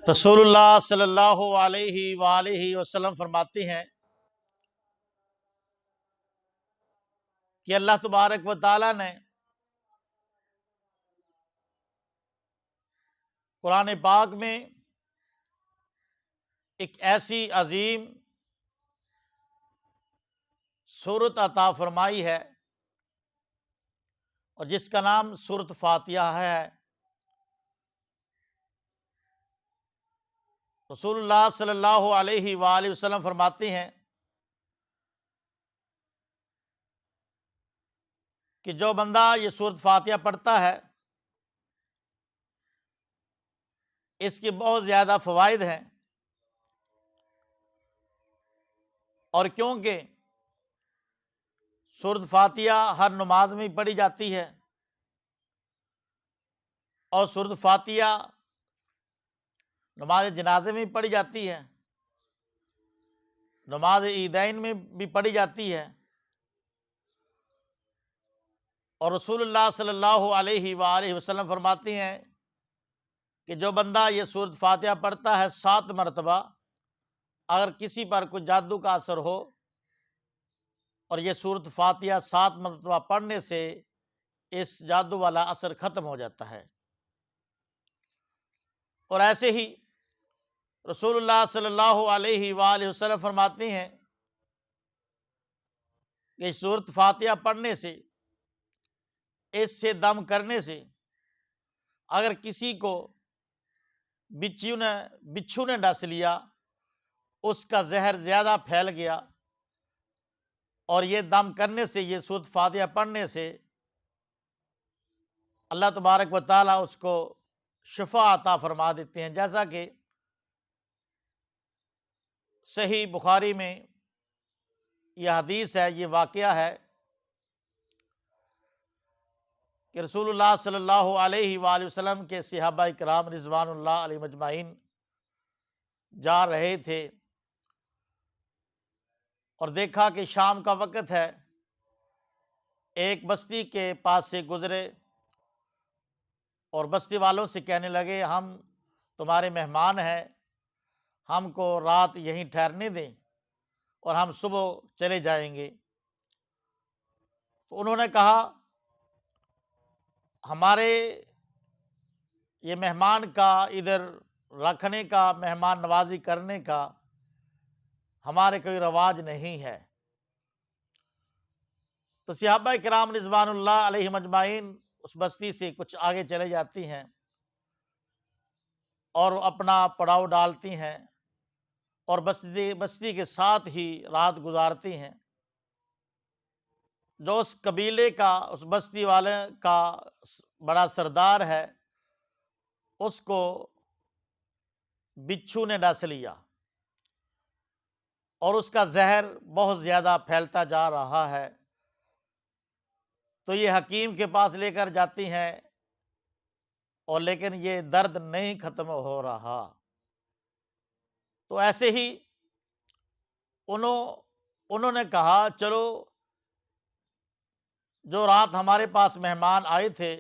رسول اللہ صلی اللہ علیہ وآلہ وسلم فرماتے ہیں کہ اللہ تبارک و تعالیٰ نے قرآن پاک میں ایک ایسی عظیم سورت عطا فرمائی ہے اور جس کا نام سورت فاتحہ ہے۔ رسول اللہ صلی اللہ علیہ وآلہ وسلم فرماتے ہیں کہ جو بندہ یہ سورت فاتحہ پڑھتا ہے اس کے بہت زیادہ فوائد ہیں، اور کیونکہ سورت فاتحہ ہر نماز میں پڑھی جاتی ہے اور سورت فاتحہ نماز جنازے میں پڑھی جاتی ہے، نماز عیدین میں بھی پڑھی جاتی ہے، اور رسول اللہ صلی اللہ علیہ وآلہ وسلم فرماتے ہیں کہ جو بندہ یہ سورت فاتحہ پڑھتا ہے 7 مرتبہ، اگر کسی پر کوئی جادو کا اثر ہو اور یہ سورت فاتحہ 7 مرتبہ پڑھنے سے اس جادو والا اثر ختم ہو جاتا ہے۔ اور ایسے ہی رسول اللہ صلی اللہ علیہ وآلہ وسلم فرماتے ہیں کہ سورت فاتحہ پڑھنے سے، اس سے دم کرنے سے، اگر کسی کو بچھو نے ڈس لیا، اس کا زہر زیادہ پھیل گیا، اور یہ دم کرنے سے، یہ سورت فاتحہ پڑھنے سے اللہ تبارک و تعالیٰ اس کو شفا عطا فرما دیتے ہیں، جیسا کہ صحیح بخاری میں یہ حدیث ہے، یہ واقعہ ہے کہ رسول اللہ صلی اللہ علیہ وآلہ وسلم کے صحابہ کرام رضوان اللہ علیہ مجمعین جا رہے تھے اور دیکھا کہ شام کا وقت ہے، ایک بستی کے پاس سے گزرے اور بستی والوں سے کہنے لگے ہم تمہارے مہمان ہیں، ہم کو رات یہیں ٹھہرنے دیں اور ہم صبح چلے جائیں گے۔ تو انہوں نے کہا ہمارے یہ مہمان کا ادھر رکھنے کا، مہمان نوازی کرنے کا ہمارے کوئی رواج نہیں ہے۔ تو صحابہ کرام رضوان اللہ علیہ مجمعین اس بستی سے کچھ آگے چلے جاتی ہیں اور اپنا پڑاؤ ڈالتی ہیں اور بستی کے ساتھ ہی رات گزارتی ہیں۔ جو اس قبیلے کا، اس بستی والے کا بڑا سردار ہے، اس کو بچھو نے ڈس لیا اور اس کا زہر بہت زیادہ پھیلتا جا رہا ہے۔ تو یہ حکیم کے پاس لے کر جاتی ہیں، اور لیکن یہ درد نہیں ختم ہو رہا۔ تو ایسے ہی انہوں نے کہا چلو جو رات ہمارے پاس مہمان آئے تھے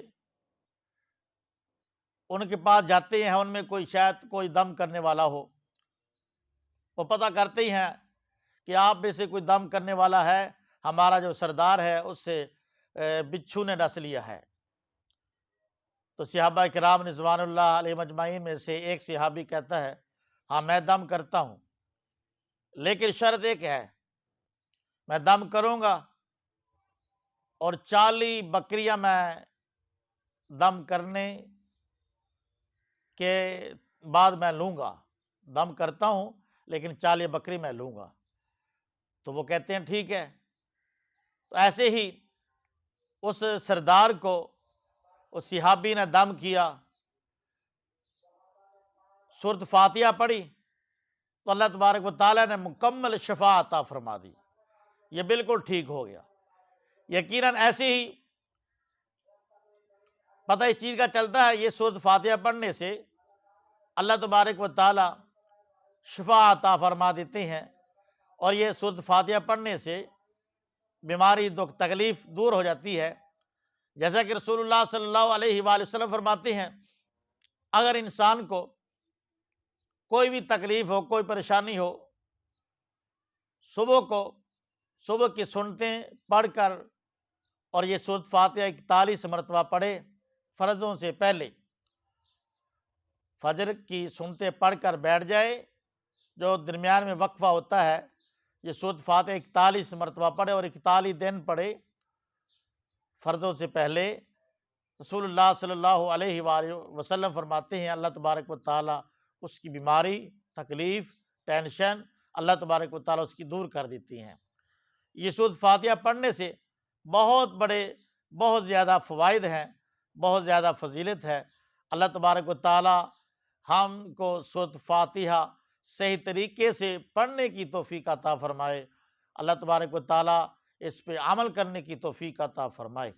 ان کے پاس جاتے ہیں، ان میں شاید کوئی دم کرنے والا ہو۔ وہ پتہ کرتے ہی ہیں کہ آپ میں سے کوئی دم کرنے والا ہے، ہمارا جو سردار ہے اس سے بچھو نے ڈس لیا ہے۔ تو صحابہ کرام رضوان اللہ علیہ مجمعین میں سے ایک صحابی کہتا ہے ہاں میں دم کرتا ہوں، لیکن شرط ایک ہے، میں دم کروں گا اور 40 بکریاں میں دم کرنے کے بعد میں لوں گا، دم کرتا ہوں لیکن 40 بکری میں لوں گا۔ تو وہ کہتے ہیں ٹھیک ہے۔ تو ایسے ہی اس سردار کو اس صحابی نے دم کیا، سورت فاتحہ پڑھی، تو اللہ تبارک و تعالیٰ نے مکمل شفا عطا فرما دی، یہ بالکل ٹھیک ہو گیا۔ یقیناً ایسے ہی پتہ اس چیز کا چلتا ہے، یہ سورت فاتحہ پڑھنے سے اللہ تبارک و تعالیٰ شفا عطا فرما دیتے ہیں، اور یہ سورت فاتحہ پڑھنے سے بیماری، دکھ، تکلیف دور ہو جاتی ہے۔ جیسا کہ رسول اللہ صلی اللہ علیہ وآلہ وسلم فرماتے ہیں اگر انسان کو کوئی بھی تکلیف ہو، کوئی پریشانی ہو، صبح کی سنتیں پڑھ کر اور یہ سورۃ فاتحہ 41 مرتبہ پڑھے فرضوں سے پہلے، فجر کی سنتیں پڑھ کر بیٹھ جائے، جو درمیان میں وقفہ ہوتا ہے یہ سورۃ فاتحہ 41 مرتبہ پڑھے اور 41 دن پڑھے فرضوں سے پہلے۔ رسول اللہ صلی اللہ علیہ وآلہ وسلم فرماتے ہیں اللہ تبارک و تعالیٰ اس کی بیماری، تکلیف، ٹینشن اللہ تبارک و تعالیٰ اس کی دور کر دیتی ہیں۔ یہ سورۃ فاتحہ پڑھنے سے بہت زیادہ فوائد ہیں، بہت زیادہ فضیلت ہے۔ اللہ تبارک و تعالیٰ ہم کو سورۃ فاتحہ صحیح طریقے سے پڑھنے کی توفیق عطا فرمائے۔ اللہ تبارک و تعالیٰ اس پہ عمل کرنے کی توفیق عطا فرمائے۔